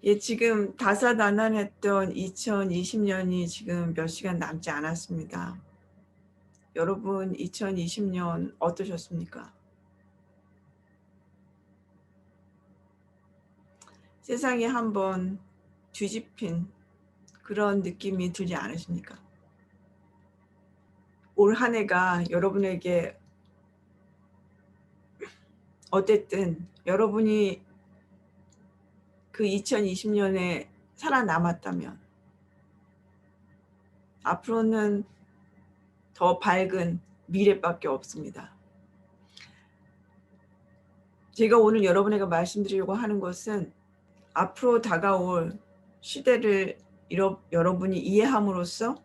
예, 지금 다사다난했던 2020년이 지금 몇 시간 남지 않았습니다. 여러분 2020년 어떠셨습니까? 세상이 한번 뒤집힌 그런 느낌이 들지 않으십니까? 올 한 해가 여러분에게 어쨌든 여러분이 그 2020년에 살아남았다면 앞으로는 더 밝은 미래밖에 없습니다. 제가 오늘 여러분에게 말씀드리려고 하는 것은 앞으로 다가올 시대를 여러분이 이해함으로써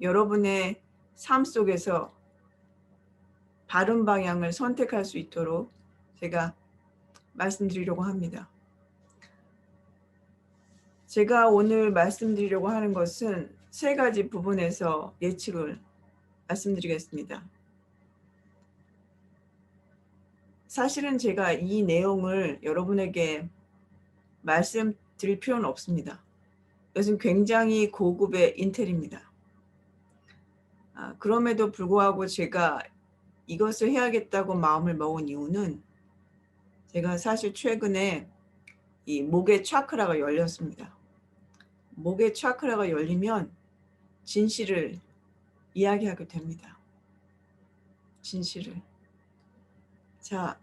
여러분의 삶 속에서 바른 방향을 선택할 수 있도록 제가 말씀드리려고 합니다. 제가 오늘 말씀드리려고 하는 것은 세 가지 부분에서 예측을 말씀드리겠습니다. 사실은 제가 이 내용을 여러분에게 말씀드릴 필요는 없습니다. 이것은 굉장히 고급의 인텔입니다. 그럼에도 불구하고 제가 이것을 해야겠다고 마음을 먹은 이유는 제가 사실 최근에 이 목의 차크라가 열렸습니다. 목의 차크라가 열리면 진실을 이야기하게 됩니다. 진실을. 자,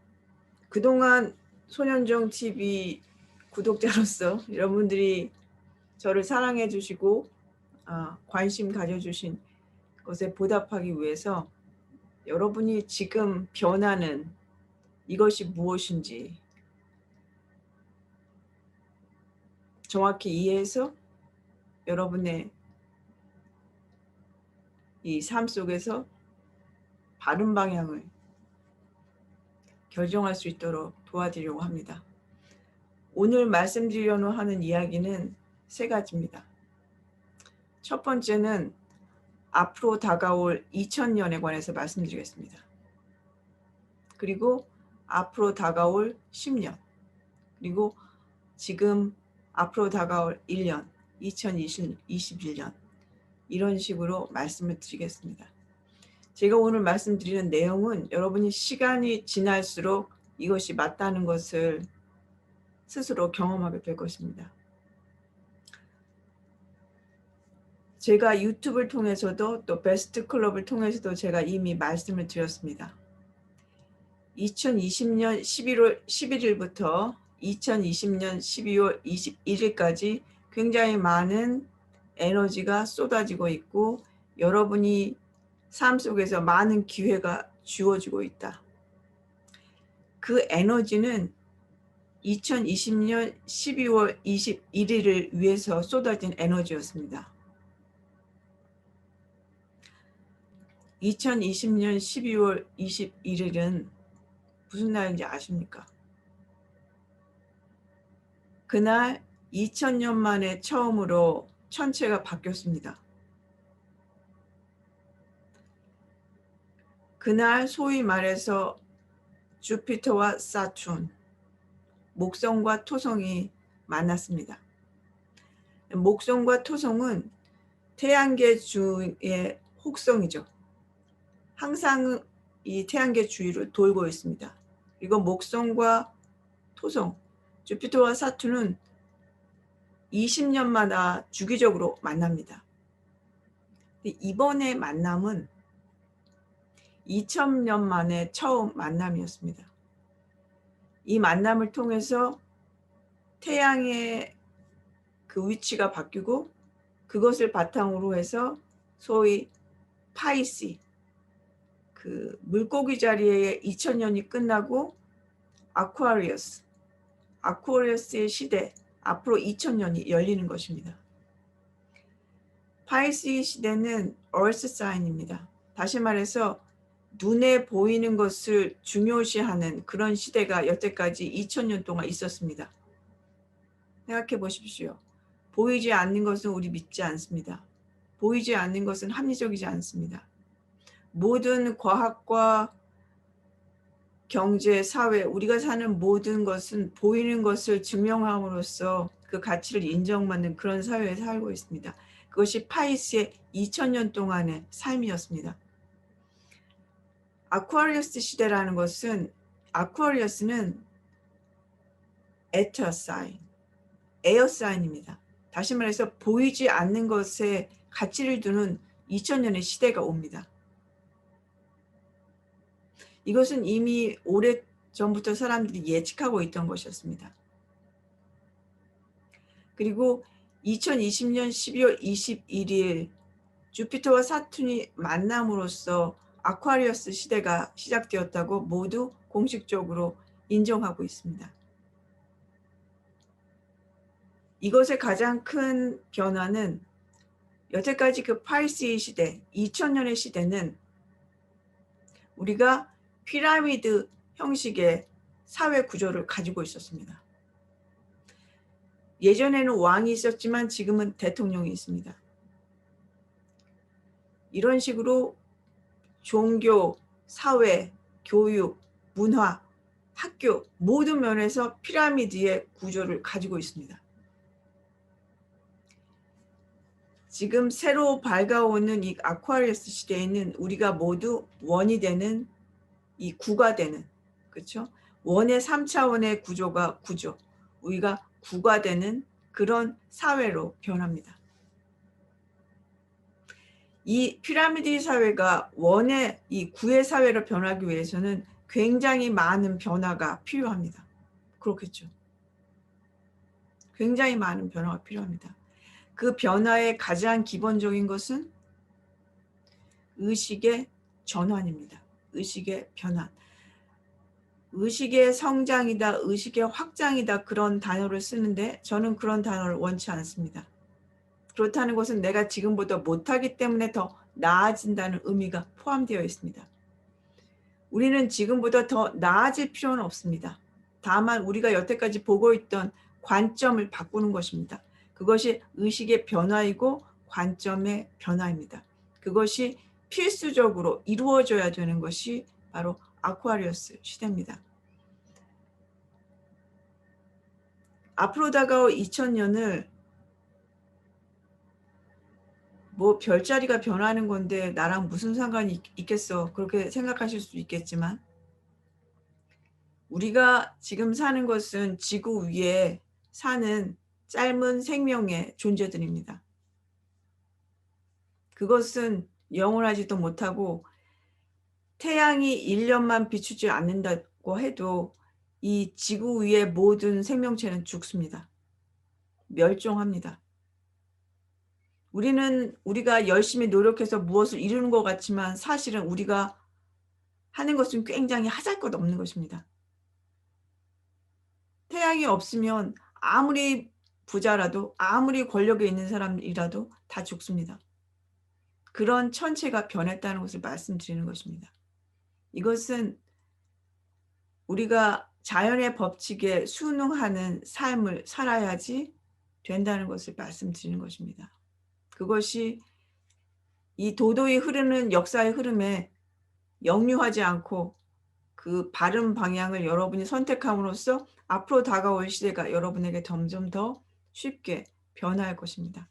그동안 손현정 TV 구독자로서 여러분들이 저를 사랑해 주시고 관심 가져주신 것에 보답하기 위해서 여러분이 지금 변하는 이것이 무엇인지 정확히 이해해서 여러분의 이 삶 속에서 바른 방향을 결정할 수 있도록 도와드리려고 합니다. 오늘 말씀드리려고 하는 이야기는 세 가지입니다. 첫 번째는 앞으로 다가올 2000년에 관해서 말씀드리겠습니다. 그리고 앞으로 다가올 10년, 그리고 지금 앞으로 다가올 1년, 2021년 이런 식으로 말씀을 드리겠습니다. 제가 오늘 말씀드리는 내용은 여러분이 시간이 지날수록 이것이 맞다는 것을 스스로 경험하게 될 것입니다. 제가 유튜브를 통해서도 또 베스트 클럽을 통해서도 제가 이미 말씀을 드렸습니다. 2020년 11월 11일부터 2020년 12월 21일까지 굉장히 많은 에너지가 쏟아지고 있고 여러분이 삶 속에서 많은 기회가 주어지고 있다. 그 에너지는 2020년 12월 21일을 위해서 쏟아진 에너지였습니다. 2020년 12월 21일은 무슨 날인지 아십니까? 그날 2000년 만에 처음으로 천체가 바뀌었습니다. 그날 소위 말해서 주피터와 사툰, 목성과 토성이 만났습니다. 목성과 토성은 태양계 중의 혹성이죠. 항상 이 태양계 주위를 돌고 있습니다. 그리고 목성과 토성, 주피터와 사툰은 20년마다 주기적으로 만납니다. 이번의 만남은 2000년 만에 처음 만남이었습니다. 이 만남을 통해서 태양의 그 위치가 바뀌고 그것을 바탕으로 해서 소위 파이시, 그 물고기 자리에 2000년이 끝나고 아쿠아리어스의 시대, 앞으로 2000년이 열리는 것입니다. 파이시 시대는 얼스 사인입니다. 다시 말해서 눈에 보이는 것을 중요시하는 그런 시대가 여태까지 2000년 동안 있었습니다. 생각해 보십시오. 보이지 않는 것은 우리 믿지 않습니다. 보이지 않는 것은 합리적이지 않습니다. 모든 과학과 경제, 사회, 우리가 사는 모든 것은 보이는 것을 증명함으로써 그 가치를 인정받는 그런 사회에 살고 있습니다. 그것이 파이스의 2000년 동안의 삶이었습니다. 아쿠아리어스 시대라는 것은, 아쿠아리어스는 에터 사인, 에어 사인입니다. 다시 말해서 보이지 않는 것에 가치를 두는 2000년의 시대가 옵니다. 이것은 이미 오래전부터 사람들이 예측하고 있던 것이었습니다. 그리고 2020년 12월 21일 주피터와 사툰이 만남으로써 아쿠아리어스 시대가 시작되었다고 모두 공식적으로 인정하고 있습니다. 이것의 가장 큰 변화는 여태까지 그 8세기 시대, 2000년의 시대는 우리가 피라미드 형식의 사회 구조를 가지고 있었습니다. 예전에는 왕이 있었지만 지금은 대통령이 있습니다. 이런 식으로 종교, 사회, 교육, 문화, 학교 모든 면에서 피라미드의 구조를 가지고 있습니다. 지금 새로 밝아오는 이 아쿠아리어스 시대에는 우리가 모두 원이 되는, 이 구가 되는, 그렇죠? 원의 3차원의 구조, 우리가 구가 되는 그런 사회로 변합니다. 이 피라미드 사회가 원의 이 구의 사회로 변하기 위해서는 굉장히 많은 변화가 필요합니다. 그렇겠죠. 굉장히 많은 변화가 필요합니다. 그 변화의 가장 기본적인 것은 의식의 전환입니다. 의식의 변환. 의식의 성장이다, 의식의 확장이다, 그런 단어를 쓰는데 저는 그런 단어를 원치 않습니다. 그렇다는 것은 내가 지금보다 못하기 때문에 더 나아진다는 의미가 포함되어 있습니다. 우리는 지금보다 더 나아질 필요는 없습니다. 다만 우리가 여태까지 보고 있던 관점을 바꾸는 것입니다. 그것이 의식의 변화이고 관점의 변화입니다. 그것이 필수적으로 이루어져야 되는 것이 바로 아쿠아리어스 시대입니다. 앞으로 다가올 2000년을 뭐 별자리가 변하는 건데 나랑 무슨 상관이 있겠어, 그렇게 생각하실 수 있겠지만 우리가 지금 사는 것은 지구 위에 사는 짧은 생명의 존재들입니다. 그것은 영원하지도 못하고 태양이 1년만 비추지 않는다고 해도 이 지구 위의 모든 생명체는 죽습니다. 멸종합니다. 우리가 열심히 노력해서 무엇을 이루는 것 같지만 사실은 우리가 하는 것은 굉장히 하잘것없는 것입니다. 태양이 없으면 아무리 부자라도, 아무리 권력에 있는 사람이라도 다 죽습니다. 그런 천체가 변했다는 것을 말씀드리는 것입니다. 이것은 우리가 자연의 법칙에 순응하는 삶을 살아야지 된다는 것을 말씀드리는 것입니다. 그것이 이 도도히 흐르는 역사의 흐름에 역류하지 않고 그 바른 방향을 여러분이 선택함으로써 앞으로 다가올 시대가 여러분에게 점점 더 쉽게 변할 것입니다.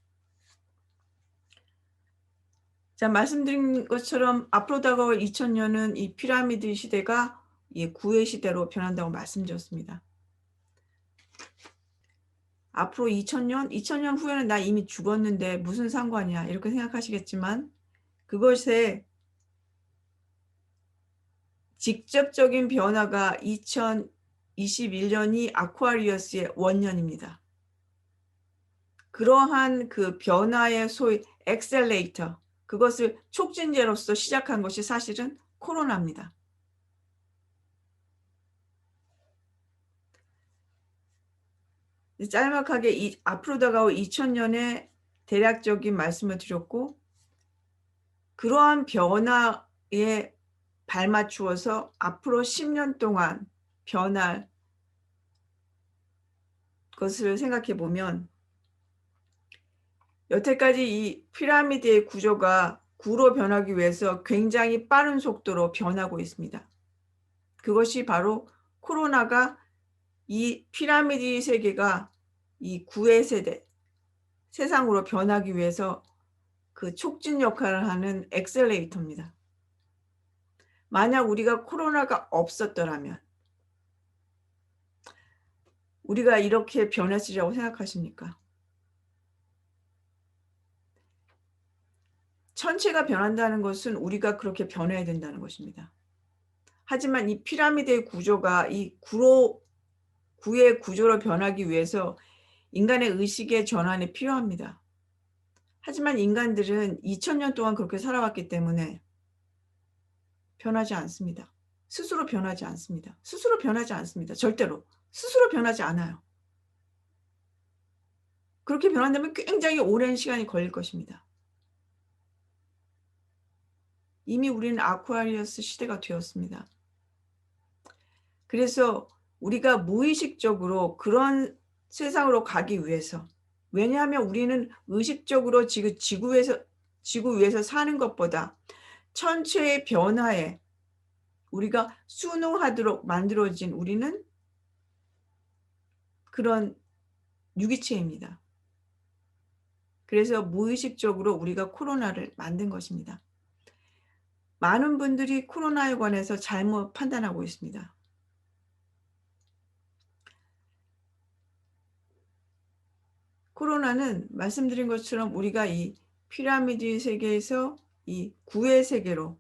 자, 말씀드린 것처럼 앞으로 다가올 2000년은 이 피라미드 시대가 이 구의 시대로 변한다고 말씀드렸습니다. 앞으로 2000년 후에는 나 이미 죽었는데 무슨 상관이야, 이렇게 생각하시겠지만 그것에 직접적인 변화가 2021년이 아쿠아리어스의 원년입니다. 그러한 그 변화의 소위 엑셀레이터, 그것을 촉진제로서 시작한 것이 사실은 코로나입니다. 짤막하게 앞으로 다가올 2000년에 대략적인 말씀을 드렸고, 그러한 변화에 발맞추어서 앞으로 10년 동안 변할 것을 생각해 보면 여태까지 이 피라미드의 구조가 구로 변하기 위해서 굉장히 빠른 속도로 변하고 있습니다. 그것이 바로 코로나가 이 피라미드 세계가 이 구의 세대, 세상으로 변하기 위해서 그 촉진 역할을 하는 엑셀레이터입니다. 만약 우리가 코로나가 없었더라면 우리가 이렇게 변했으리라고 생각하십니까? 천체가 변한다는 것은 우리가 그렇게 변해야 된다는 것입니다. 하지만 이 피라미드의 구조가 이 구의 구조로 변하기 위해서 인간의 의식의 전환이 필요합니다. 하지만 인간들은 2000년 동안 그렇게 살아왔기 때문에 변하지 않습니다. 스스로 변하지 않습니다. 스스로 변하지 않습니다. 절대로. 스스로 변하지 않아요. 그렇게 변한다면 굉장히 오랜 시간이 걸릴 것입니다. 이미 우리는 아쿠아리어스 시대가 되었습니다. 그래서 우리가 무의식적으로 그런 세상으로 가기 위해서, 왜냐하면 우리는 의식적으로 지금 지구 위에서 사는 것보다 천체의 변화에 우리가 순응하도록 만들어진 우리는 그런 유기체입니다. 그래서 무의식적으로 우리가 코로나를 만든 것입니다. 많은 분들이 코로나에 관해서 잘못 판단하고 있습니다. 코로나는 말씀드린 것처럼 우리가 이 피라미드 세계에서 이 구의 세계로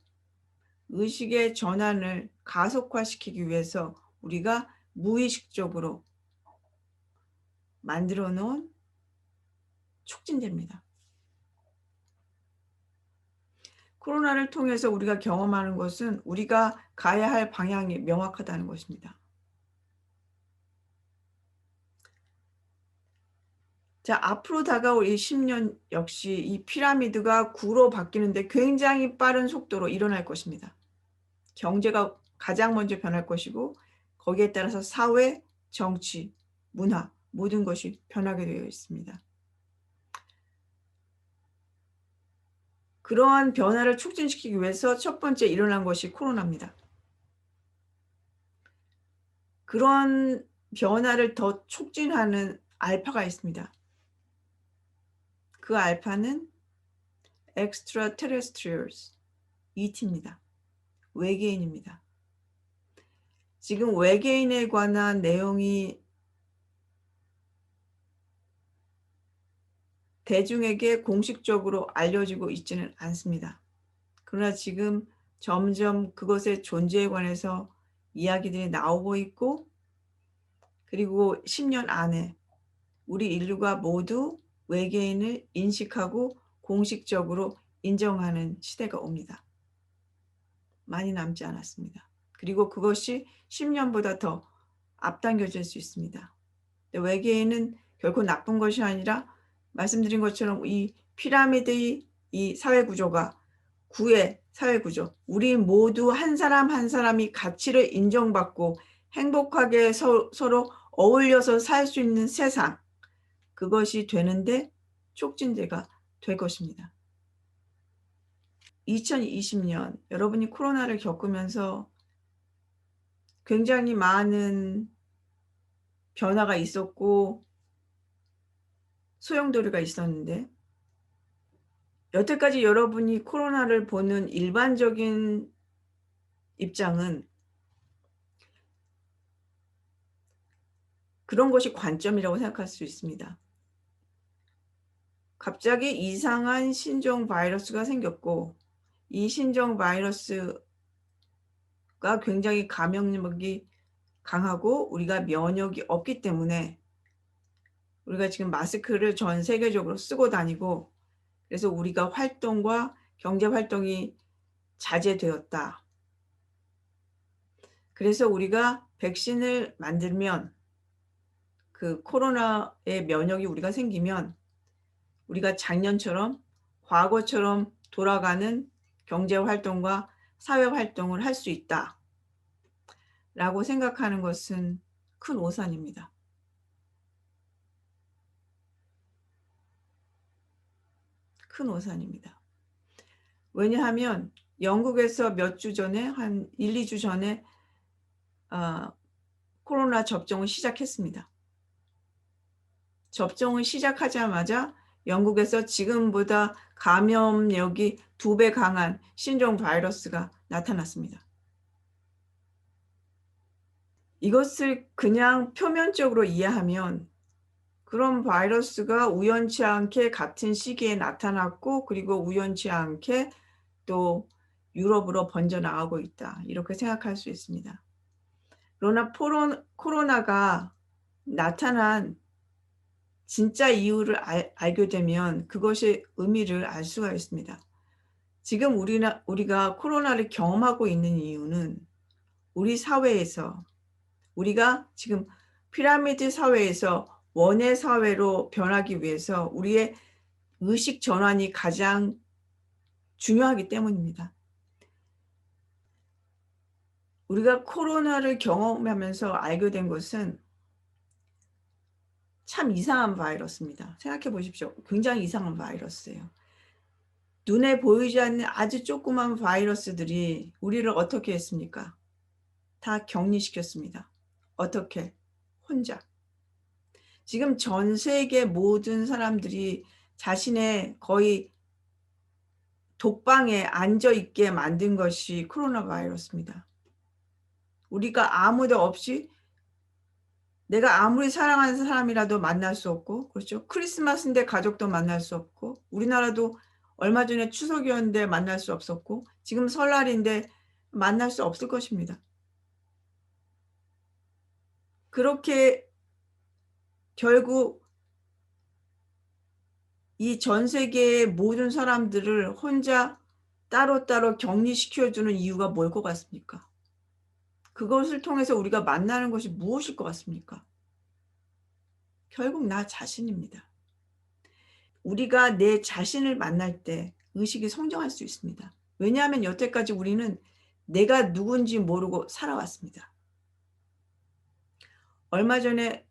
의식의 전환을 가속화시키기 위해서 우리가 무의식적으로 만들어 놓은 촉진제입니다. 코로나를 통해서 우리가 경험하는 것은 우리가 가야 할 방향이 명확하다는 것입니다. 자, 앞으로 다가올 이 10년 역시 이 피라미드가 구로 바뀌는데 굉장히 빠른 속도로 일어날 것입니다. 경제가 가장 먼저 변할 것이고 거기에 따라서 사회, 정치, 문화 모든 것이 변하게 되어 있습니다. 그러한 변화를 촉진시키기 위해서 첫 번째 일어난 것이 코로나입니다. 그런 변화를 더 촉진하는 알파가 있습니다. 그 알파는 extraterrestrials, ET입니다. 외계인입니다. 지금 외계인에 관한 내용이 대중에게 공식적으로 알려지고 있지는 않습니다. 그러나 지금 점점 그것의 존재에 관해서 이야기들이 나오고 있고, 그리고 10년 안에 우리 인류가 모두 외계인을 인식하고 공식적으로 인정하는 시대가 옵니다. 많이 남지 않았습니다. 그리고 그것이 10년보다 더 앞당겨질 수 있습니다. 외계인은 결코 나쁜 것이 아니라 말씀드린 것처럼 이 피라미드의 이 사회구조가 구의 사회구조, 우리 모두 한 사람 한 사람이 가치를 인정받고 행복하게 서로 어울려서 살 수 있는 세상, 그것이 되는데 촉진제가 될 것입니다. 2020년 여러분이 코로나를 겪으면서 굉장히 많은 변화가 있었고 소용돌이가 있었는데, 여태까지 여러분이 코로나를 보는 일반적인 입장은 그런 것이 관점이라고 생각할 수 있습니다. 갑자기 이상한 신종 바이러스가 생겼고 이 신종 바이러스가 굉장히 감염력이 강하고 우리가 면역이 없기 때문에 우리가 지금 마스크를 전 세계적으로 쓰고 다니고, 그래서 우리가 활동과 경제 활동이 자제되었다. 그래서 우리가 백신을 만들면 그 코로나의 면역이 우리가 생기면 우리가 작년처럼 과거처럼 돌아가는 경제 활동과 사회 활동을 할 수 있다 라고 생각하는 것은 큰 오산입니다. 큰 오산입니다. 왜냐하면 영국에서 몇 주 전에 한 1, 2주 전에 코로나 접종을 시작했습니다. 접종을 시작하자마자 영국에서 지금보다 감염력이 2배 강한 신종 바이러스가 나타났습니다. 이것을 그냥 표면적으로 이해하면 그런 바이러스가 우연치 않게 같은 시기에 나타났고, 그리고 우연치 않게 또 유럽으로 번져나가고 있다, 이렇게 생각할 수 있습니다. 그러나 코로나가 나타난 진짜 이유를 알게 되면 그것의 의미를 알 수가 있습니다. 지금 우리가 코로나를 경험하고 있는 이유는 우리 사회에서, 우리가 지금 피라미드 사회에서 원의 사회로 변하기 위해서 우리의 의식 전환이 가장 중요하기 때문입니다. 우리가 코로나를 경험하면서 알게 된 것은 참 이상한 바이러스입니다. 생각해 보십시오. 굉장히 이상한 바이러스예요. 눈에 보이지 않는 아주 조그만 바이러스들이 우리를 어떻게 했습니까? 다 격리시켰습니다. 어떻게? 혼자. 지금 전 세계 모든 사람들이 자신의 거의 독방에 앉아 있게 만든 것이 코로나 바이러스입니다. 우리가 아무도 없이, 내가 아무리 사랑하는 사람이라도 만날 수 없고, 그렇죠? 크리스마스인데 가족도 만날 수 없고, 우리나라도 얼마 전에 추석이었는데 만날 수 없었고, 지금 설날인데 만날 수 없을 것입니다. 그렇게 결국 이 전 세계의 모든 사람들을 혼자 따로따로 격리시켜주는 이유가 뭘 것 같습니까? 그것을 통해서 우리가 만나는 것이 무엇일 것 같습니까? 결국 나 자신입니다. 우리가 내 자신을 만날 때 의식이 성장할 수 있습니다. 왜냐하면 여태까지 우리는 내가 누군지 모르고 살아왔습니다. 얼마 전에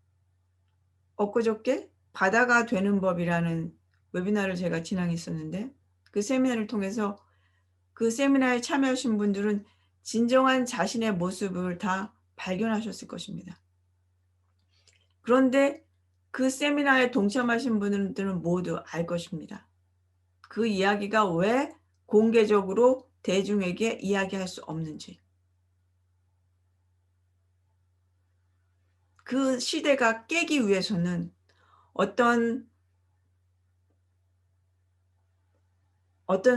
엊그저께 바다가 되는 법이라는 웨비나를 제가 진행했었는데, 그 세미나를 통해서 그 세미나에 참여하신 분들은 진정한 자신의 모습을 다 발견하셨을 것입니다. 그런데 그 세미나에 동참하신 분들은 모두 알 것입니다. 그 이야기가 왜 공개적으로 대중에게 이야기할 수 없는지. 그 시대가 깨기 위해서는 어떤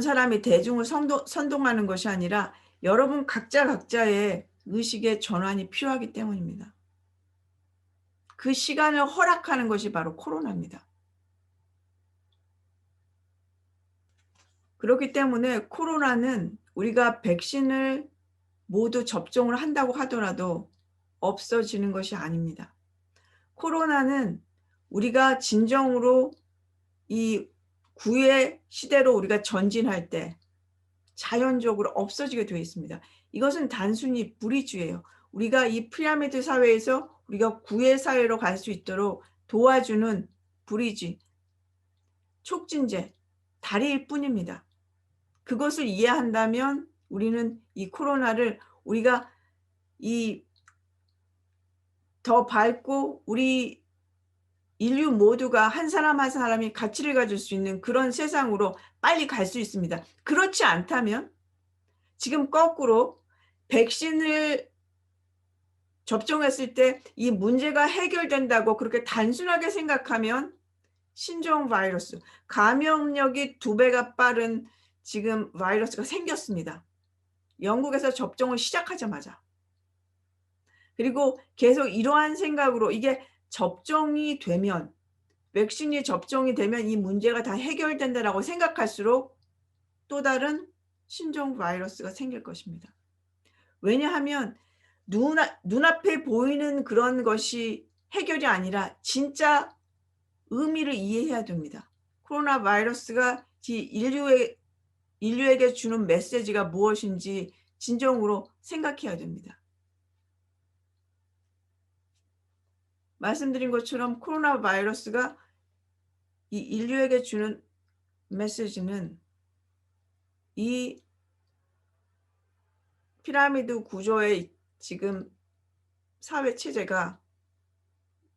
사람이 대중을 선동하는 것이 아니라 여러분 각자의 의식의 전환이 필요하기 때문입니다. 그 시간을 허락하는 것이 바로 코로나입니다. 그렇기 때문에 코로나는 우리가 백신을 모두 접종을 한다고 하더라도 없어지는 것이 아닙니다. 코로나는 우리가 진정으로 이 구의 시대로 우리가 전진할 때 자연적으로 없어지게 되어 있습니다. 이것은 단순히 브리지예요. 우리가 이 피라미드 사회에서 우리가 구의 사회로 갈 수 있도록 도와주는 브리지, 촉진제, 다리일 뿐입니다. 그것을 이해한다면 우리는 이 코로나를 우리가 더 밝고 우리 인류 모두가 한 사람 한 사람이 가치를 가질 수 있는 그런 세상으로 빨리 갈 수 있습니다. 그렇지 않다면 지금 거꾸로 백신을 접종했을 때 이 문제가 해결된다고 그렇게 단순하게 생각하면 신종 바이러스, 감염력이 2배가 빠른 지금 바이러스가 생겼습니다. 영국에서 접종을 시작하자마자. 그리고 계속 이러한 생각으로 이게 접종이 되면, 백신이 접종이 되면 이 문제가 다 해결된다라고 생각할수록 또 다른 신종 바이러스가 생길 것입니다. 왜냐하면 눈앞에 보이는 그런 것이 해결이 아니라 진짜 의미를 이해해야 됩니다. 코로나 바이러스가 인류에게 주는 메시지가 무엇인지 진정으로 생각해야 됩니다. 말씀드린 것처럼 코로나 바이러스가 이 인류에게 주는 메시지는 이 피라미드 구조의 지금 사회 체제가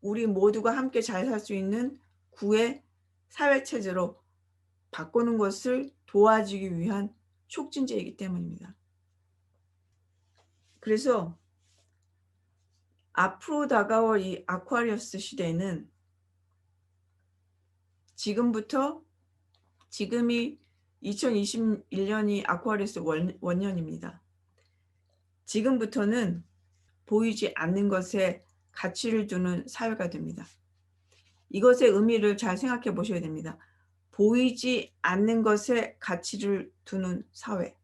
우리 모두가 함께 잘 살 수 있는 구의 사회 체제로 바꾸는 것을 도와주기 위한 촉진제이기 때문입니다. 그래서 앞으로 다가올 이 아쿠아리우스 시대는 지금이 2021년이 아쿠아리우스 원년입니다. 지금부터는 보이지 않는 것에 가치를 두는 사회가 됩니다. 이것의 의미를 잘 생각해 보셔야 됩니다. 보이지 않는 것에 가치를 두는 사회.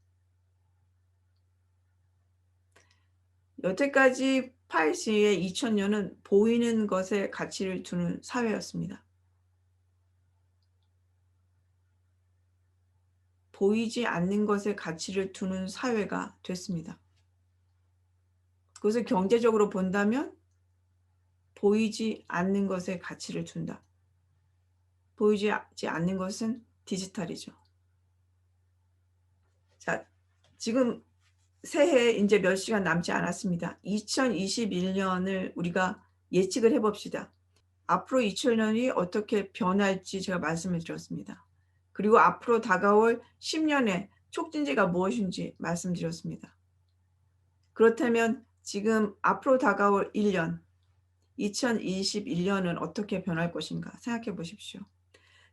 여태까지 파이스의 2000년은 보이는 것에 가치를 두는 사회였습니다. 보이지 않는 것에 가치를 두는 사회가 됐습니다. 그것을 경제적으로 본다면 보이지 않는 것에 가치를 둔다. 보이지 않는 것은 디지털이죠. 자, 지금 새해 이제 몇 시간 남지 않았습니다. 2021년을 우리가 예측을 해봅시다. 앞으로 2000년이 어떻게 변할지 제가 말씀을 드렸습니다. 그리고 앞으로 다가올 10년의 촉진제가 무엇인지 말씀드렸습니다. 그렇다면 지금 앞으로 다가올 1년, 2021년은 어떻게 변할 것인가 생각해 보십시오.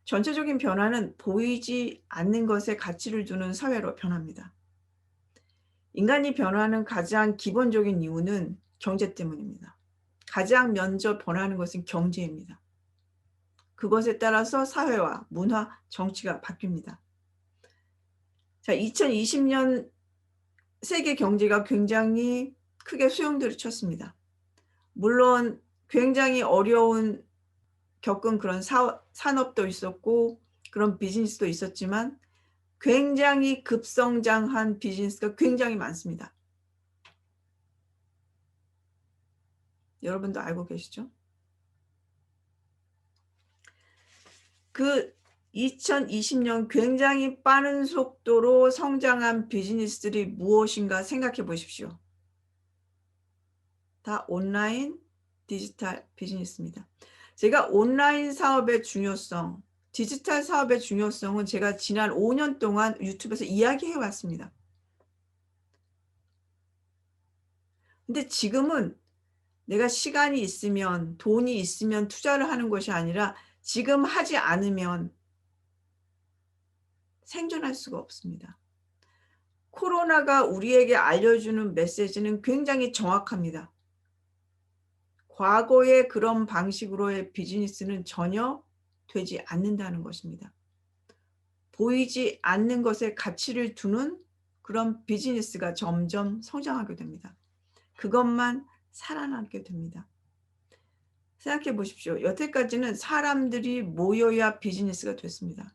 전체적인 변화는 보이지 않는 것에 가치를 두는 사회로 변합니다. 인간이 변화하는 가장 기본적인 이유는 경제 때문입니다. 가장 먼저 변하는 것은 경제입니다. 그것에 따라서 사회와 문화, 정치가 바뀝니다. 자, 2020년 세계 경제가 굉장히 크게 소용돌이 쳤습니다. 물론 굉장히 겪은 그런 산업도 있었고 그런 비즈니스도 있었지만 굉장히 급성장한 비즈니스가 굉장히 많습니다. 여러분도 알고 계시죠? 그 2020년 굉장히 빠른 속도로 성장한 비즈니스들이 무엇인가 생각해 보십시오. 다 온라인 디지털 비즈니스입니다. 제가 온라인 사업의 중요성, 디지털 사업의 중요성은 제가 지난 5년 동안 유튜브에서 이야기해 왔습니다. 근데 지금은 내가 시간이 있으면, 돈이 있으면 투자를 하는 것이 아니라 지금 하지 않으면 생존할 수가 없습니다. 코로나가 우리에게 알려주는 메시지는 굉장히 정확합니다. 과거의 그런 방식으로의 비즈니스는 전혀 되지 않는다는 것입니다. 보이지 않는 것에 가치를 두는 그런 비즈니스가 점점 성장하게 됩니다. 그것만 살아남게 됩니다. 생각해 보십시오. 여태까지는 사람들이 모여야 비즈니스가 됐습니다.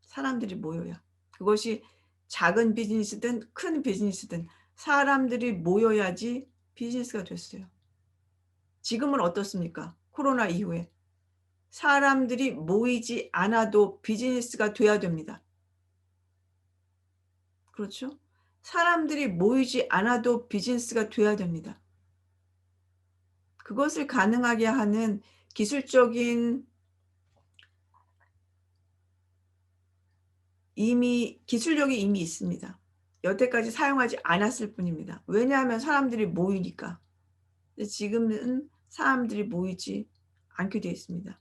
사람들이 모여야. 그것이 작은 비즈니스든 큰 비즈니스든 사람들이 모여야지 비즈니스가 됐어요. 지금은 어떻습니까? 코로나 이후에 사람들이 모이지 않아도 비즈니스가 돼야 됩니다. 그렇죠? 사람들이 모이지 않아도 비즈니스가 돼야 됩니다. 그것을 가능하게 하는 기술력이 이미 있습니다. 여태까지 사용하지 않았을 뿐입니다. 왜냐하면 사람들이 모이니까. 근데 지금은 사람들이 모이지 않게 되어 있습니다.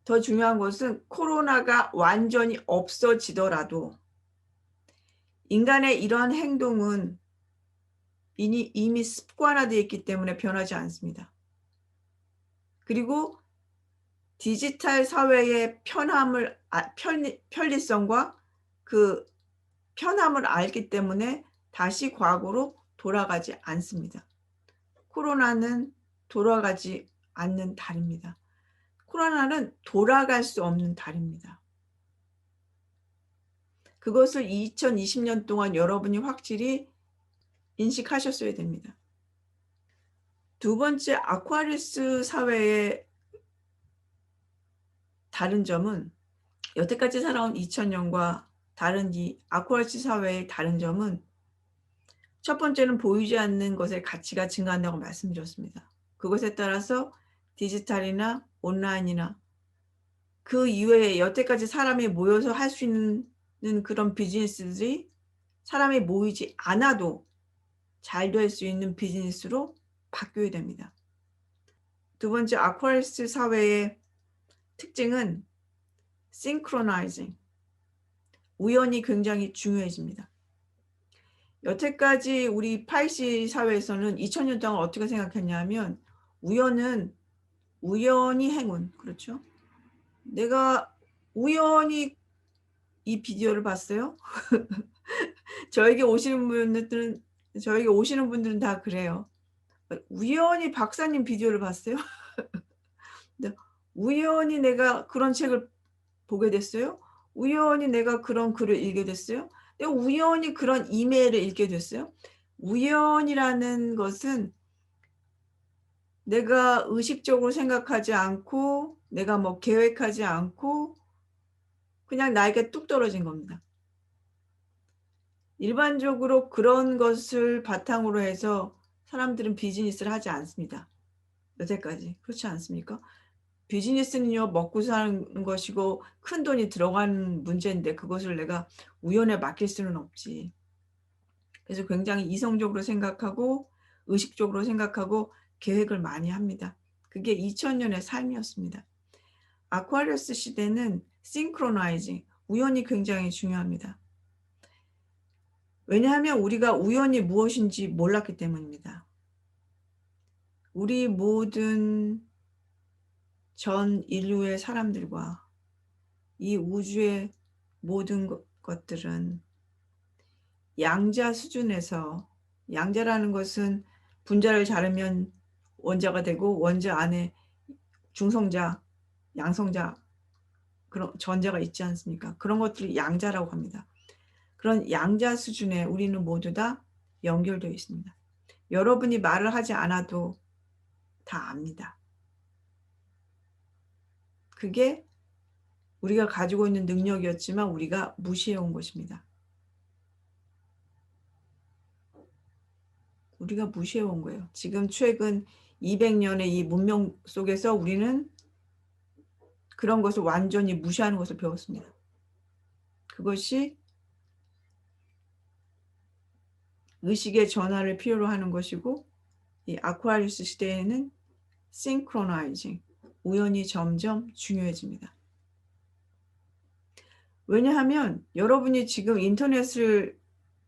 더 중요한 것은 코로나가 완전히 없어지더라도 인간의 이런 행동은 이미 습관화되어 있기 때문에 변하지 않습니다. 그리고 디지털 사회의 편리성과 그 편함을 알기 때문에 다시 과거로 돌아가지 않습니다. 코로나는 돌아가지 않는 달입니다. 코로나는 돌아갈 수 없는 달입니다. 그것을 2020년 동안 여러분이 확실히 인식하셨어야 됩니다. 두 번째, 아쿠아리우스 사회의 다른 점은 여태까지 살아온 2000년과 다른 이 아쿠아리우스 사회의 다른 점은 첫 번째는 보이지 않는 것의 가치가 증가한다고 말씀드렸습니다. 그것에 따라서 디지털이나 온라인이나 그 이외에 여태까지 사람이 모여서 할 수 있는 그런 비즈니스들이 사람이 모이지 않아도 잘 될 수 있는 비즈니스로 바뀌어야 됩니다. 두 번째, 아쿠아리스 사회의 특징은 싱크로나이징, 우연이 굉장히 중요해집니다. 여태까지 우리 파이시 사회에서는 2000년 동안 어떻게 생각했냐면 우연히 행운, 그렇죠? 내가 우연히 이 비디오를 봤어요. 저에게 오시는 분들은 다 그래요. 우연히 박사님 비디오를 봤어요. 우연히 내가 그런 책을 보게 됐어요. 우연히 내가 그런 글을 읽게 됐어요. 내가 우연히 그런 이메일을 읽게 됐어요. 우연이라는 것은 내가 의식적으로 생각하지 않고 내가 뭐 계획하지 않고 그냥 나에게 뚝 떨어진 겁니다. 일반적으로 그런 것을 바탕으로 해서 사람들은 비즈니스를 하지 않습니다. 여태까지. 그렇지 않습니까? 비즈니스는요, 먹고 사는 것이고 큰 돈이 들어가는 문제인데 그것을 내가 우연에 맡길 수는 없지. 그래서 굉장히 이성적으로 생각하고 의식적으로 생각하고 계획을 많이 합니다. 그게 2000년의 삶이었습니다. 아쿠아리어스 시대는 싱크로나이징, 우연이 굉장히 중요합니다. 왜냐하면 우리가 우연이 무엇인지 몰랐기 때문입니다. 우리 모든 전 인류의 사람들과 이 우주의 모든 것들은 양자 수준에서, 양자라는 것은 분자를 자르면 원자가 되고 원자 안에 중성자, 양성자, 그런 전자가 있지 않습니까? 그런 것들이 양자라고 합니다. 그런 양자 수준에 우리는 모두 다 연결되어 있습니다. 여러분이 말을 하지 않아도 다 압니다. 그게 우리가 가지고 있는 능력이었지만 우리가 무시해 온 것입니다. 우리가 무시해 온 거예요. 지금 최근 200년의 이 문명 속에서 우리는 그런 것을 완전히 무시하는 것을 배웠습니다. 그것이 의식의 전환을 필요로 하는 것이고 이 아쿠아리우스 시대에는 싱크로나이징, 우연이 점점 중요해집니다. 왜냐하면 여러분이 지금 인터넷을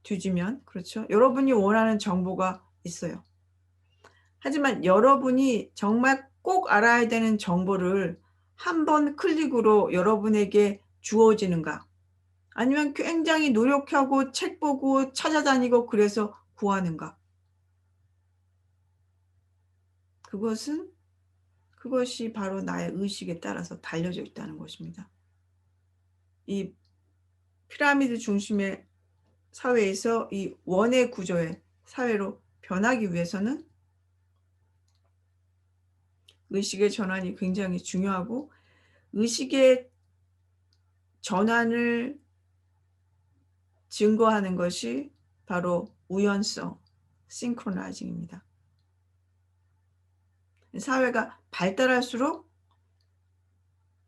뒤지면, 그렇죠? 여러분이 원하는 정보가 있어요. 하지만 여러분이 정말 꼭 알아야 되는 정보를 한 번 클릭으로 여러분에게 주어지는가? 아니면 굉장히 노력하고 책 보고 찾아다니고 그래서 구하는가? 그것이 바로 나의 의식에 따라서 달려져 있다는 것입니다. 이 피라미드 중심의 사회에서 이 원의 구조의 사회로 변하기 위해서는 의식의 전환이 굉장히 중요하고 의식의 전환을 증거하는 것이 바로 우연성, 싱크로나이징입니다. 사회가 발달할수록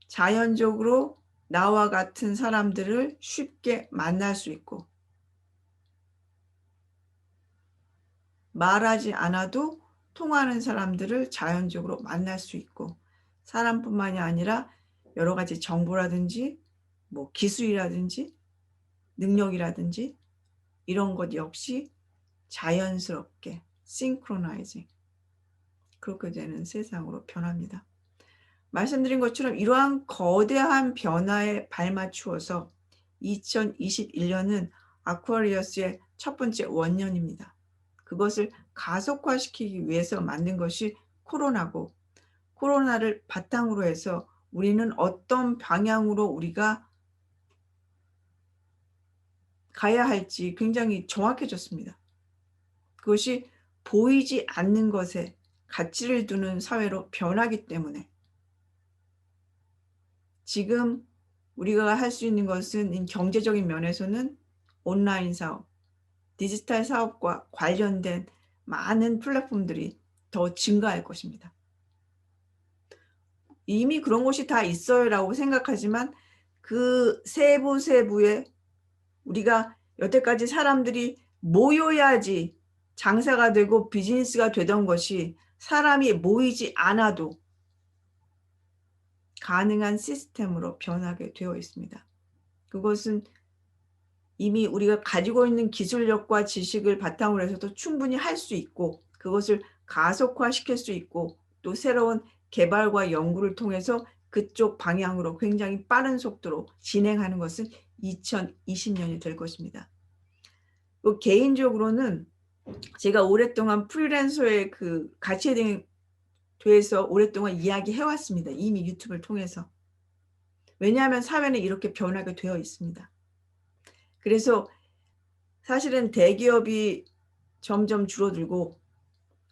자연적으로 나와 같은 사람들을 쉽게 만날 수 있고 말하지 않아도 통하는 사람들을 자연적으로 만날 수 있고 사람뿐만이 아니라 여러 가지 정보라든지 뭐 기술이라든지 능력이라든지 이런 것 역시 자연스럽게 싱크로나이징 그렇게 되는 세상으로 변합니다. 말씀드린 것처럼 이러한 거대한 변화에 발맞추어서 2021년은 아쿠아리어스의 첫 번째 원년입니다. 그것을 가속화시키기 위해서 만든 것이 코로나고 코로나를 바탕으로 해서 우리는 어떤 방향으로 우리가 가야 할지 굉장히 정확해졌습니다. 그것이 보이지 않는 것에 가치를 두는 사회로 변하기 때문에 지금 우리가 할 수 있는 것은 경제적인 면에서는 온라인 사업, 디지털 사업과 관련된 많은 플랫폼들이 더 증가할 것입니다. 이미 그런 곳이 다 있어요라고 생각하지만 그 세부에 우리가 여태까지 사람들이 모여야지 장사가 되고 비즈니스가 되던 것이 사람이 모이지 않아도 가능한 시스템으로 변하게 되어 있습니다. 그것은 이미 우리가 가지고 있는 기술력과 지식을 바탕으로 해서도 충분히 할 수 있고 그것을 가속화시킬 수 있고 또 새로운 개발과 연구를 통해서 그쪽 방향으로 굉장히 빠른 속도로 진행하는 것은 2020년이 될 것입니다. 개인적으로는 제가 오랫동안 프리랜서의 그 가치에 대해서 오랫동안 이야기해 왔습니다. 이미 유튜브를 통해서. 왜냐하면 사회는 이렇게 변하게 되어 있습니다. 그래서 사실은 대기업이 점점 줄어들고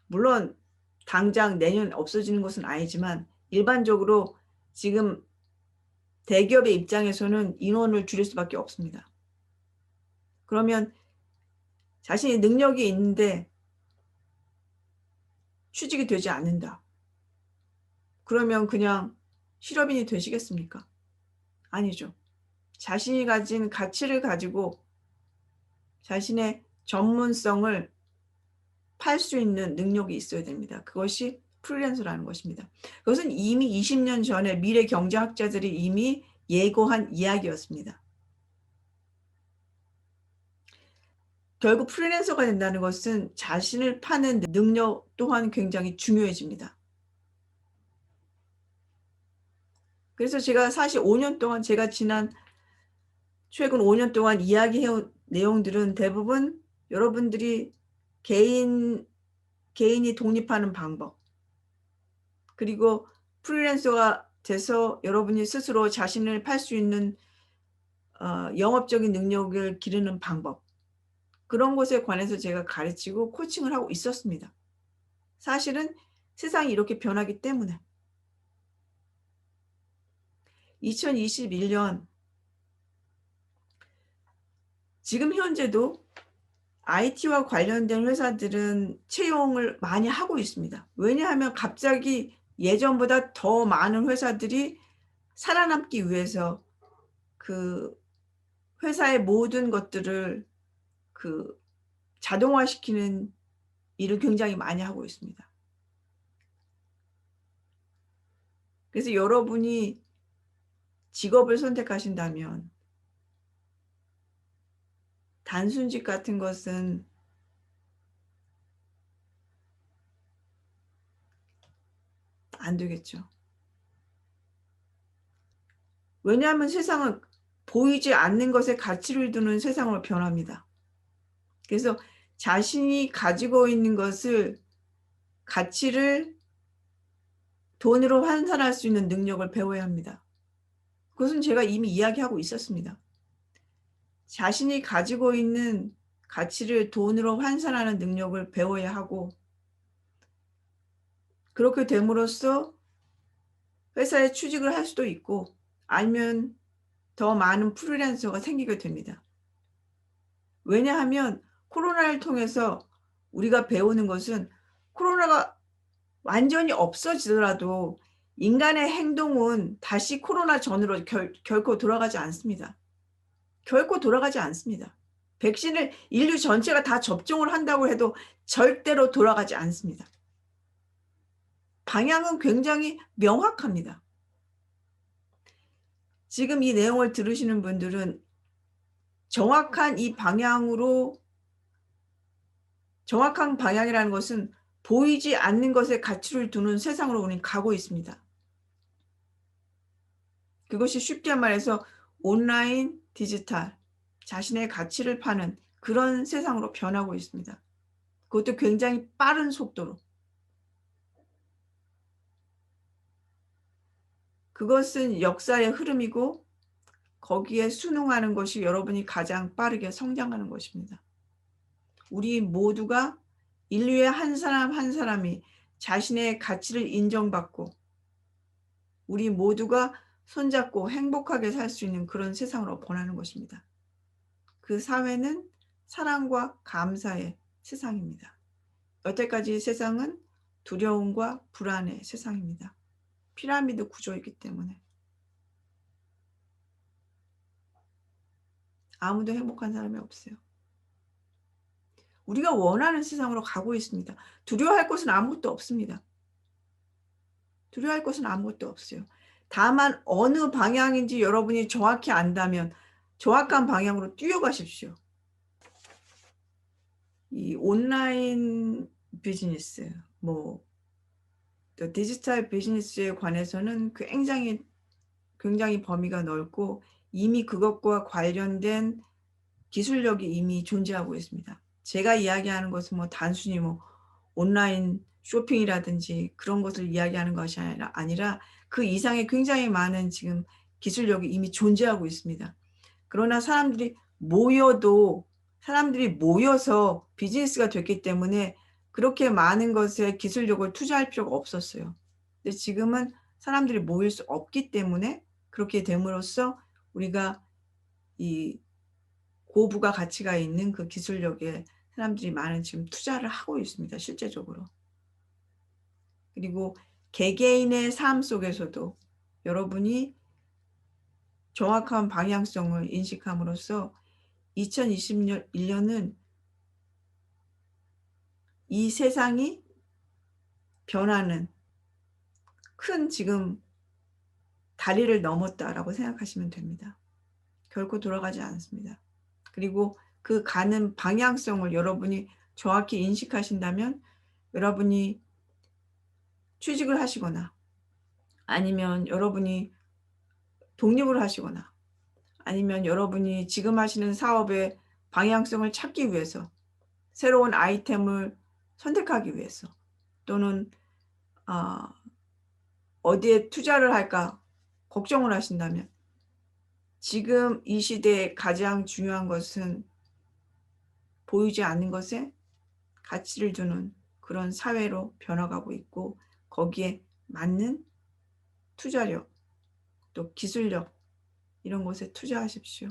물론 당장 내년 없어지는 것은 아니지만 일반적으로 지금 대기업의 입장에서는 인원을 줄일 수밖에 없습니다. 그러면 자신이 능력이 있는데 취직이 되지 않는다. 그러면 그냥 실업인이 되시겠습니까? 아니죠. 자신이 가진 가치를 가지고 자신의 전문성을 팔 수 있는 능력이 있어야 됩니다. 그것이 프리랜서라는 것입니다. 그것은 이미 20년 전에 미래 경제학자들이 이미 예고한 이야기였습니다. 결국 프리랜서가 된다는 것은 자신을 파는 능력 또한 굉장히 중요해집니다. 그래서 제가 사실 5년 동안 제가 최근 5년 동안 이야기해온 내용들은 대부분 여러분들이 개인이 독립하는 방법 그리고 프리랜서가 돼서 여러분이 스스로 자신을 팔 수 있는 영업적인 능력을 기르는 방법 그런 것에 관해서 제가 가르치고 코칭을 하고 있었습니다. 사실은 세상이 이렇게 변하기 때문에 2021년 지금 현재도 IT와 관련된 회사들은 채용을 많이 하고 있습니다. 왜냐하면 갑자기 예전보다 더 많은 회사들이 살아남기 위해서 그 회사의 모든 것들을 그 자동화시키는 일을 굉장히 많이 하고 있습니다. 그래서 여러분이 직업을 선택하신다면 단순직 같은 것은 안 되겠죠. 왜냐하면 세상은 보이지 않는 것에 가치를 두는 세상으로 변합니다. 그래서 자신이 가지고 있는 것을 가치를 돈으로 환산할 수 있는 능력을 배워야 합니다. 그것은 제가 이미 이야기하고 있었습니다. 자신이 가지고 있는 가치를 돈으로 환산하는 능력을 배워야 하고 그렇게 됨으로써 회사에 취직을 할 수도 있고 아니면 더 많은 프리랜서가 생기게 됩니다. 왜냐하면 코로나를 통해서 우리가 배우는 것은 코로나가 완전히 없어지더라도 인간의 행동은 다시 코로나 전으로 결코 돌아가지 않습니다. 결코 돌아가지 않습니다. 백신을 인류 전체가 다 접종을 한다고 해도 절대로 돌아가지 않습니다. 방향은 굉장히 명확합니다. 지금 이 내용을 들으시는 분들은 정확한 방향이라는 것은 보이지 않는 것에 가치를 두는 세상으로 우리는 가고 있습니다. 그것이 쉽게 말해서 온라인, 디지털, 자신의 가치를 파는 그런 세상으로 변하고 있습니다. 그것도 굉장히 빠른 속도로. 그것은 역사의 흐름이고 거기에 순응하는 것이 여러분이 가장 빠르게 성장하는 것입니다. 우리 모두가 인류의 한 사람 한 사람이 자신의 가치를 인정받고 우리 모두가 손잡고 행복하게 살 수 있는 그런 세상으로 변하는 것입니다. 그 사회는 사랑과 감사의 세상입니다. 여태까지 세상은 두려움과 불안의 세상입니다. 피라미드 구조이기 때문에 아무도 행복한 사람이 없어요. 우리가 원하는 세상으로 가고 있습니다. 두려워할 것은 아무것도 없습니다. 두려워할 것은 아무것도 없어요. 다만 어느 방향인지 여러분이 정확히 안다면 정확한 방향으로 뛰어가십시오. 이 온라인 비즈니스, 디지털 비즈니스에 관해서는 굉장히 범위가 넓고 이미 그것과 관련된 기술력이 이미 존재하고 있습니다. 제가 이야기하는 것은 단순히 온라인 쇼핑이라든지 그런 것을 이야기하는 것이 아니라 그 이상의 굉장히 많은 지금 기술력이 이미 존재하고 있습니다. 그러나 사람들이 모여서 비즈니스가 됐기 때문에 그렇게 많은 것에 기술력을 투자할 필요가 없었어요. 근데 지금은 사람들이 모일 수 없기 때문에 그렇게 됨으로써 우리가 이 고부가 가치가 있는 그 기술력에 사람들이 많은 지금 투자를 하고 있습니다. 실제적으로. 그리고 개개인의 삶 속에서도 여러분이 정확한 방향성을 인식함으로써 2021년은 이 세상이 변하는 큰 지금 다리를 넘었다라고 생각하시면 됩니다. 결코 돌아가지 않습니다. 그리고 그 가는 방향성을 여러분이 정확히 인식하신다면 여러분이 취직을 하시거나 아니면 여러분이 독립을 하시거나 아니면 여러분이 지금 하시는 사업의 방향성을 찾기 위해서 새로운 아이템을 선택하기 위해서 또는 어디에 투자를 할까 걱정을 하신다면 지금 이 시대에 가장 중요한 것은 보이지 않는 것에 가치를 두는 그런 사회로 변화가고 있고 거기에 맞는 투자력 또 기술력 이런 것에 투자하십시오.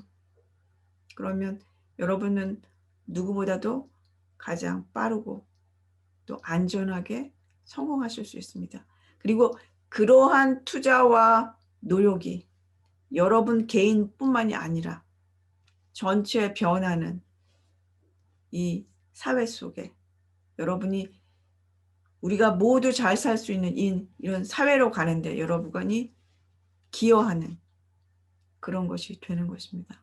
그러면 여러분은 누구보다도 가장 빠르고 또 안전하게 성공하실 수 있습니다. 그리고 그러한 투자와 노력이 여러분 개인뿐만이 아니라 전체 변화는 이 사회 속에 여러분이 우리가 모두 잘 살 수 있는 이런 사회로 가는데 여러분이 기여하는 그런 것이 되는 것입니다.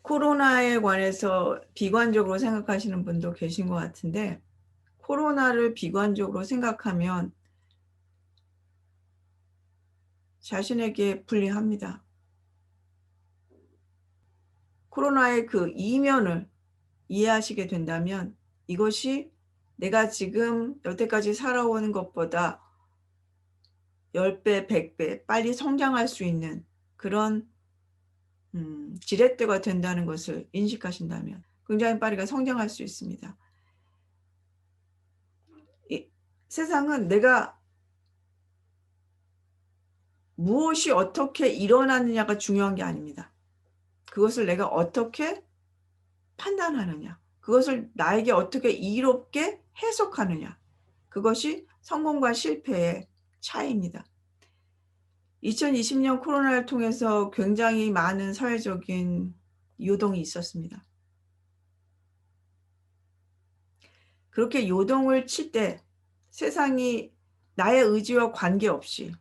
코로나에 관해서 비관적으로 생각하시는 분도 계신 것 같은데 코로나를 비관적으로 생각하면 자신에게 불리합니다. 코로나의 그 이면을 이해하시게 된다면 이것이 내가 지금 여태까지 살아오는 것보다 10배, 100배 빨리 성장할 수 있는 그런 지렛대가 된다는 것을 인식하신다면 굉장히 빠르게 성장할 수 있습니다. 세상은 내가 무엇이 어떻게 일어나느냐가 중요한 게 아닙니다. 그것을 내가 어떻게 판단하느냐, 그것을 나에게 어떻게 이롭게 해석하느냐, 그것이 성공과 실패의 차이입니다. 2020년 코로나를 통해서 굉장히 많은 사회적인 요동이 있었습니다. 그렇게 요동을 칠 때 세상이 나의 의지와 관계없이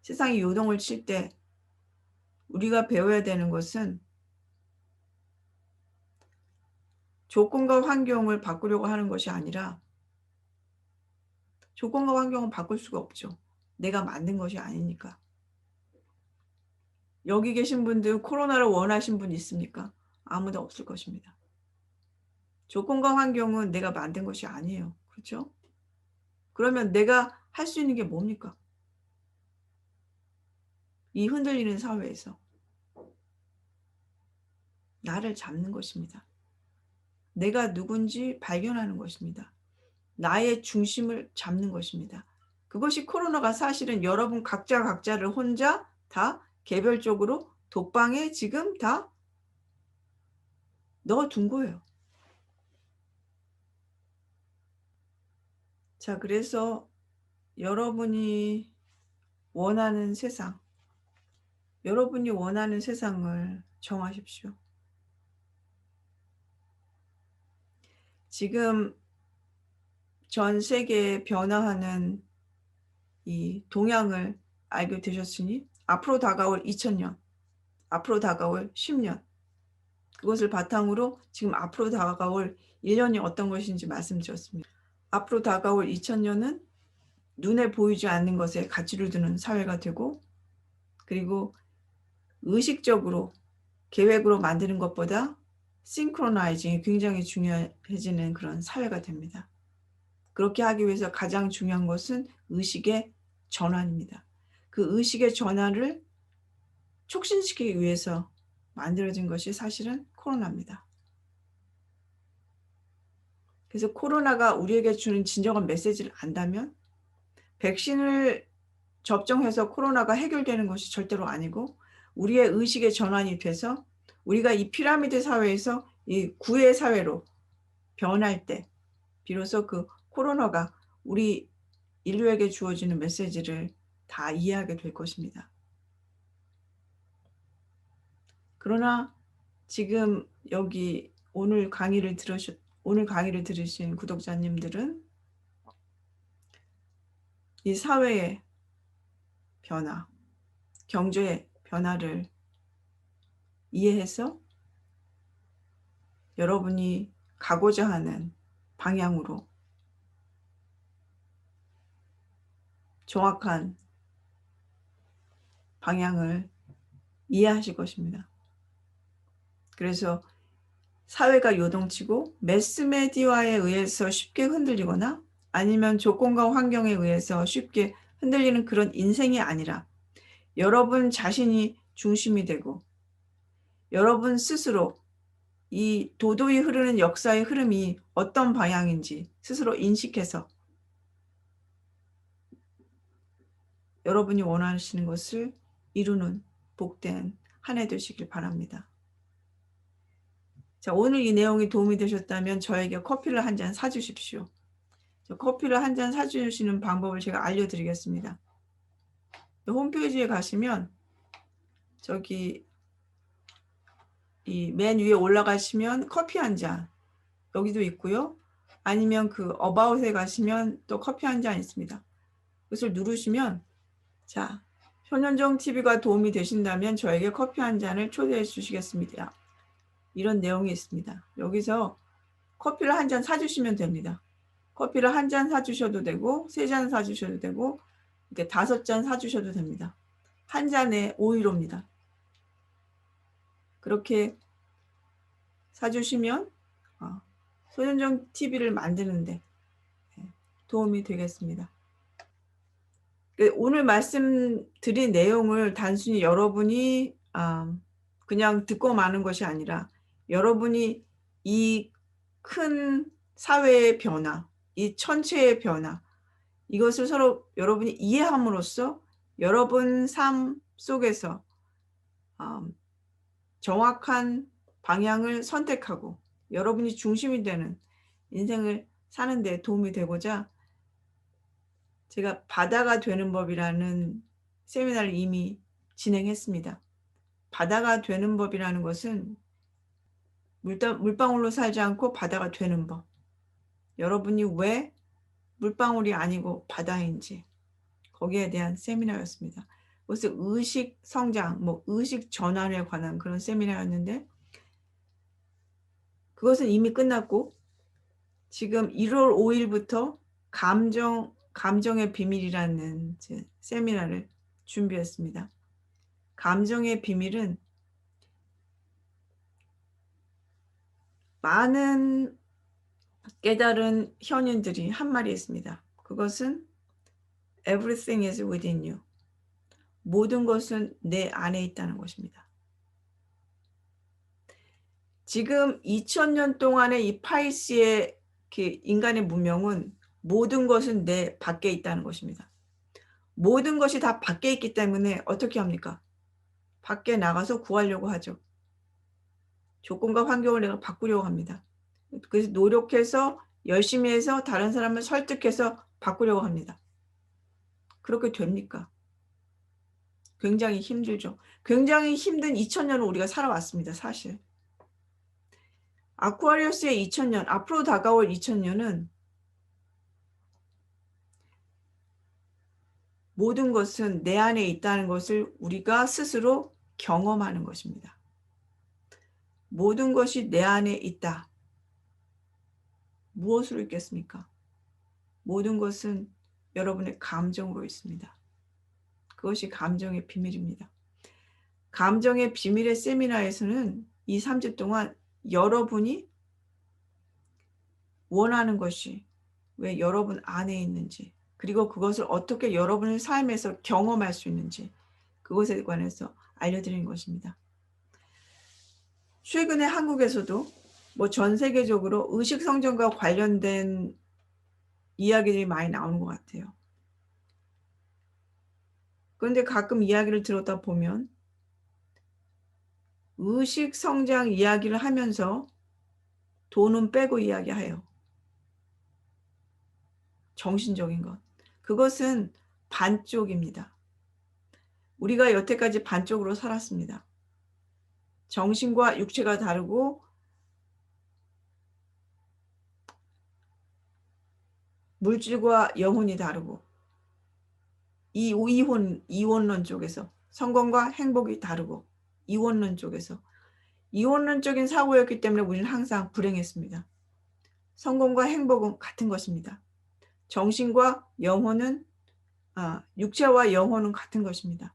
세상이 요동을 칠 때 우리가 배워야 되는 것은 조건과 환경을 바꾸려고 하는 것이 아니라 조건과 환경은 바꿀 수가 없죠. 내가 만든 것이 아니니까. 여기 계신 분들 코로나를 원하신 분 있습니까? 아무도 없을 것입니다. 조건과 환경은 내가 만든 것이 아니에요. 그렇죠? 그러면 내가 할 수 있는 게 뭡니까? 이 흔들리는 사회에서 나를 잡는 것입니다. 내가 누군지 발견하는 것입니다. 나의 중심을 잡는 것입니다. 그것이 코로나가 사실은 여러분 각자를 혼자 다 개별적으로 독방에 지금 다 넣어둔 거예요. 자, 그래서 여러분이 원하는 세상, 여러분이 원하는 세상을 정하십시오. 지금 전 세계에 변화하는 이 동향을 알게 되셨으니 앞으로 다가올 2000년, 앞으로 다가올 10년, 그것을 바탕으로 지금 앞으로 다가올 1년이 어떤 것인지 말씀드렸습니다. 앞으로 다가올 2000년은 눈에 보이지 않는 것에 가치를 두는 사회가 되고, 그리고 의식적으로 계획으로 만드는 것보다 싱크로나이징이 굉장히 중요해지는 그런 사회가 됩니다. 그렇게 하기 위해서 가장 중요한 것은 의식의 전환입니다. 그 의식의 전환을 촉진시키기 위해서 만들어진 것이 사실은 코로나입니다. 그래서 코로나가 우리에게 주는 진정한 메시지를 안다면 백신을 접종해서 코로나가 해결되는 것이 절대로 아니고 우리의 의식의 전환이 돼서 우리가 이 피라미드 사회에서 이 구의 사회로 변할 때 비로소 그 코로나가 우리 인류에게 주어지는 메시지를 다 이해하게 될 것입니다. 그러나 지금 여기 오늘 강의를 들으신 구독자님들은 이 사회의 변화, 경제의 변화를 이해해서 여러분이 가고자 하는 방향으로 정확한 방향을 이해하실 것입니다. 그래서 사회가 요동치고 매스메디아에 의해서 쉽게 흔들리거나 아니면 조건과 환경에 의해서 쉽게 흔들리는 그런 인생이 아니라 여러분 자신이 중심이 되고 여러분 스스로 이 도도히 흐르는 역사의 흐름이 어떤 방향인지 스스로 인식해서 여러분이 원하시는 것을 이루는 복된 한 해 되시길 바랍니다. 자, 오늘 이 내용이 도움이 되셨다면 저에게 커피를 한 잔 사주십시오. 커피를 한 잔 사주시는 방법을 제가 알려드리겠습니다. 홈페이지에 가시면 저기 이 맨 위에 올라가시면 커피 한 잔 여기도 있고요. 아니면 그 어바웃에 가시면 또 커피 한 잔 있습니다. 그것을 누르시면 자, 현현정 TV가 도움이 되신다면 저에게 커피 한 잔을 초대해 주시겠습니다. 이런 내용이 있습니다. 여기서 커피를 한 잔 사주시면 됩니다. 커피를 한 잔 사주셔도 되고 3잔 사주셔도 되고 이렇게 5잔 사주셔도 됩니다. 한 잔에 5유로입니다. 그렇게 사주시면 손현정 TV를 만드는데 도움이 되겠습니다. 오늘 말씀드린 내용을 단순히 여러분이 그냥 듣고 마는 것이 아니라 여러분이 이 큰 사회의 변화, 이 천체의 변화, 이것을 서로 여러분이 이해함으로써 여러분 삶 속에서 정확한 방향을 선택하고 여러분이 중심이 되는 인생을 사는 데 도움이 되고자 제가 바다가 되는 법이라는 세미나를 이미 진행했습니다. 바다가 되는 법이라는 것은 물방울로 살지 않고 바다가 되는 법. 여러분이 왜 물방울이 아니고 바다인지 거기에 대한 세미나였습니다. 그것은 의식 성장, 의식 전환에 관한 그런 세미나였는데 그것은 이미 끝났고 지금 1월 5일부터 감정의 비밀이라는 세미나를 준비했습니다. 감정의 비밀은 많은 깨달은 현인들이 한 말이 있습니다. 그것은 Everything is within you. 모든 것은 내 안에 있다는 것입니다. 지금 2000년 동안의 이 파이스의 인간의 문명은 모든 것은 내 밖에 있다는 것입니다. 모든 것이 다 밖에 있기 때문에 어떻게 합니까? 밖에 나가서 구하려고 하죠. 조건과 환경을 내가 바꾸려고 합니다. 그래서 노력해서 열심히 해서 다른 사람을 설득해서 바꾸려고 합니다. 그렇게 됩니까? 굉장히 힘들죠. 굉장히 힘든 2000년을 우리가 살아왔습니다. 사실. 아쿠아리우스의 2000년, 앞으로 다가올 2000년은 모든 것은 내 안에 있다는 것을 우리가 스스로 경험하는 것입니다. 모든 것이 내 안에 있다. 무엇으로 있겠습니까? 모든 것은 여러분의 감정으로 있습니다. 그것이 감정의 비밀입니다. 감정의 비밀의 세미나에서는 이 3주 동안 여러분이 원하는 것이 왜 여러분 안에 있는지, 그리고 그것을 어떻게 여러분의 삶에서 경험할 수 있는지, 그것에 관해서 알려드리는 것입니다. 최근에 한국에서도 전 세계적으로 의식 성전과 관련된 이야기들이 많이 나오는 것 같아요. 그런데 가끔 이야기를 들었다 보면 의식 성장 이야기를 하면서 돈은 빼고 이야기해요. 정신적인 것. 그것은 반쪽입니다. 우리가 여태까지 반쪽으로 살았습니다. 정신과 육체가 다르고 물질과 영혼이 다르고 이원론 쪽에서 성공과 행복이 다르고 이원론 쪽에서 이원론적인 사고였기 때문에 우리는 항상 불행했습니다. 성공과 행복은 같은 것입니다. 정신과 영혼은 육체와 영혼은 같은 것입니다.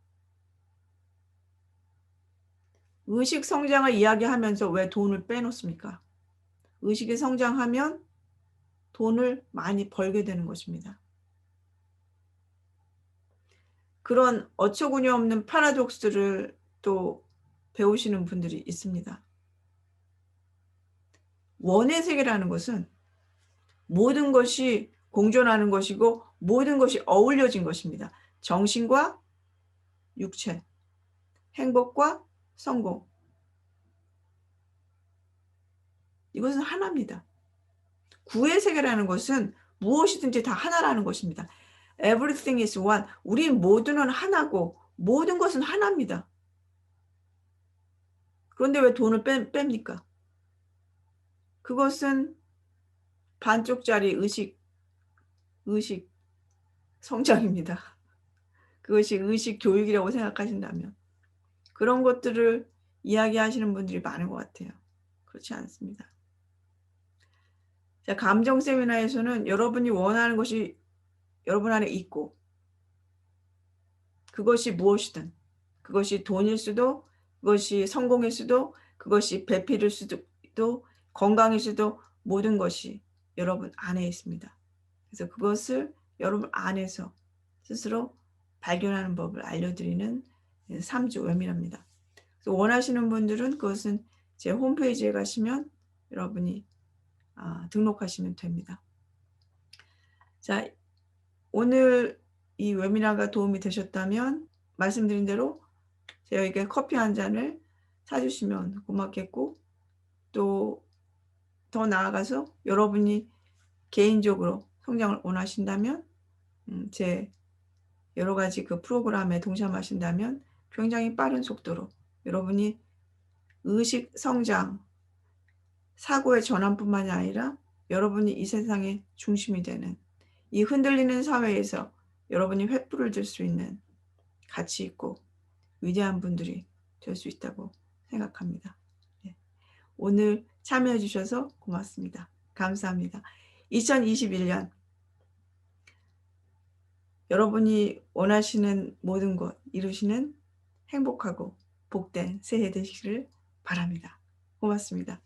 의식 성장을 이야기하면서 왜 돈을 빼놓습니까? 의식이 성장하면 돈을 많이 벌게 되는 것입니다. 그런 어처구니 없는 파라독스를 또 배우시는 분들이 있습니다. 원의 세계라는 것은 모든 것이 공존하는 것이고 모든 것이 어울려진 것입니다. 정신과 육체, 행복과 성공. 이것은 하나입니다. 구의 세계라는 것은 무엇이든지 다 하나라는 것입니다. Everything is one. 우리 모두는 하나고 모든 것은 하나입니다. 그런데 왜 돈을 뺍니까? 그것은 반쪽짜리 의식 성장입니다. 그것이 의식 교육이라고 생각하신다면 그런 것들을 이야기하시는 분들이 많은 것 같아요. 그렇지 않습니다. 자, 감정 세미나에서는 여러분이 원하는 것이 여러분 안에 있고 그것이 무엇이든 그것이 돈일 수도 그것이 성공일 수도 그것이 배필일 수도 건강일 수도 모든 것이 여러분 안에 있습니다. 그래서 그것을 여러분 안에서 스스로 발견하는 법을 알려드리는 3주 웨비나입니다. 그래서 원하시는 분들은 그것은 제 홈페이지에 가시면 여러분이 등록하시면 됩니다. 자, 오늘 이 웨비나가 도움이 되셨다면 말씀드린 대로 저에게 커피 한 잔을 사주시면 고맙겠고 또 더 나아가서 여러분이 개인적으로 성장을 원하신다면 제 여러 가지 그 프로그램에 동참하신다면 굉장히 빠른 속도로 여러분이 의식 성장, 사고의 전환뿐만이 아니라 여러분이 이 세상의 중심이 되는 이 흔들리는 사회에서 여러분이 횃불을 들 수 있는 가치 있고 위대한 분들이 될 수 있다고 생각합니다. 네. 오늘 참여해 주셔서 고맙습니다. 감사합니다. 2021년 여러분이 원하시는 모든 것 이루시는 행복하고 복된 새해 되시기를 바랍니다. 고맙습니다.